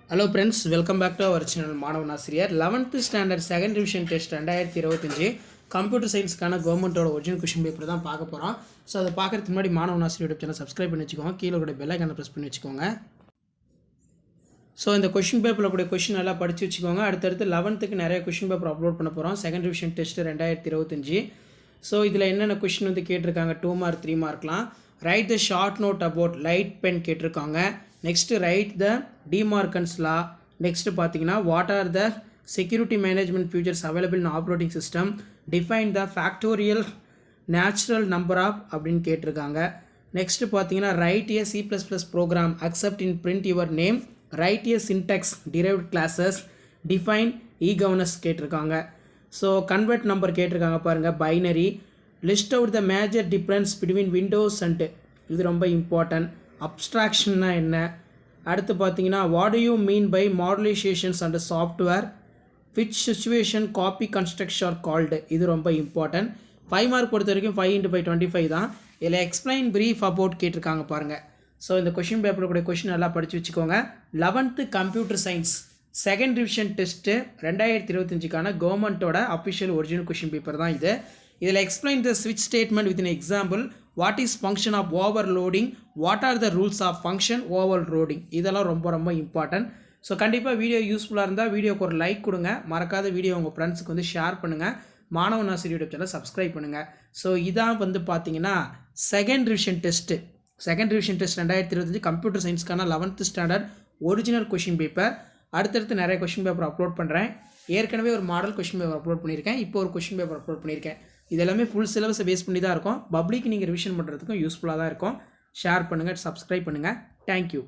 Hello friends, welcome back to our channel மாணவன் ஆசிரியர். 11th standard second revision test 2025 computer சயின்ஸ்க்கான கவர்மெண்ட்டோட original question paper தான் பார்க்க போகிறோம். ஸோ அதை பார்க்குறதுக்கு முன்னாடி மாணவன் ஆசிரியர் சேனல் சப்ஸ்கிரைப் பண்ணி வச்சுக்கோங்க, கீழே கூட பெல் ஐக்கானை ப்ரெஸ் பண்ணி வச்சுக்கோங்க. ஸோ இந்த கொஷின் பேப்பரில் கூட கொஷின் நல்லா படித்து வச்சுக்கோங்க. அடுத்தடுத்து 11th நிறைய கொஷின் பேப்பர் அப்லோட் பண்ண போகிறோம். Second revision test 2025. ஸோ இதில் என்னென்ன கொஷின் கேட்டிருக்காங்க, 2 மார்க் 3 மார்க்லாம். Write the short note about light pen கேட்டிருக்காங்க. Next write the De Morgan's law. Next பார்த்தீங்கன்னா what are the security management features available in operating system, define the factorial natural number of அப்படின்னு கேட்டிருக்காங்க. Next பார்த்தீங்கன்னா write a C++ program accept in print your name, write a syntax derived classes, define e-governance கேட்டிருக்காங்க. So convert number கேட்டிருக்காங்க பாருங்கள், binary. List out the major difference between windows and, இது ரொம்ப important. அப்ஸ்ட்ராக்ஷன்னா என்ன? அடுத்து பார்த்தீங்கன்னா what do you mean by modulations and software, which situation copy construction are called, இது ரொம்ப இம்பார்ட்டன்ட். 5 மார்க் பொறுத்த வரைக்கும் 5 × 5 25 தான். இதில் எக்ஸ்பிளைன் ப்ரீஃப் அபவுட் கேட்டிருக்காங்க பாருங்கள். ஸோ இந்த கொஷின் பேப்பர் கூட கொஷின் நல்லா படித்து வச்சுக்கோங்க. 11th computer science second revision test 2025க்கான கவர்மெண்ட்டோட அஃபிஷியல் ஒரிஜினல் கொஷின் பேப்பர் தான் இது. இதில் எக்ஸ்பிளைன் த ஸ்விட்ச் statement with example, what is function of overloading, what are the rules of function overloading, இதெல்லாம் ரொம்ப ரொம்ப இம்பார்ட்டன்ட். ஸோ கண்டிப்பாக வீடியோ யூஸ்ஃபுல்லாக இருந்தால் வீடியோக்கு ஒரு லைக் கொடுங்க, மறக்காத வீடியோ உங்கள் ஃப்ரெண்ட்ஸுக்கு ஷேர் பண்ணுங்கள், மாணவன் ஆசிரியர் யூடியூப் சேனல் சப்ஸ்கிரைப் பண்ணுங்கள். ஸோ இதான் பார்த்தீங்கன்னா செகண்ட் ரிவிஷன் டெஸ்ட்டு 2025 கம்ப்யூட்டர் சயின்ஸ்க்கான 11th standard original question paper. அடுத்தடுத்து நிறைய கொஷின் பேப்பர் அப்லோட் பண்ணுறேன். ஏற்கனவே ஒரு மாடல் கொஷின் பேப்பர் அப்லோட் பண்ணியிருக்கேன், இப்போ ஒரு கொஷின் பேப்பர் அப்லோட் பண்ணியிருக்கேன். இதெல்லாமே ஃபுல் சிலபஸை பேஸ் பண்ணி தான் இருக்கும். பப்ளிக் நீங்கள் ரிவிஷன் பண்ணுறதுக்கும் யூஸ்ஃபுல்லாக தான் இருக்கும். ஷேர் பண்ணுங்கள், சப்ஸ்கிரைப் பண்ணுங்கள். தேங்க்யூ.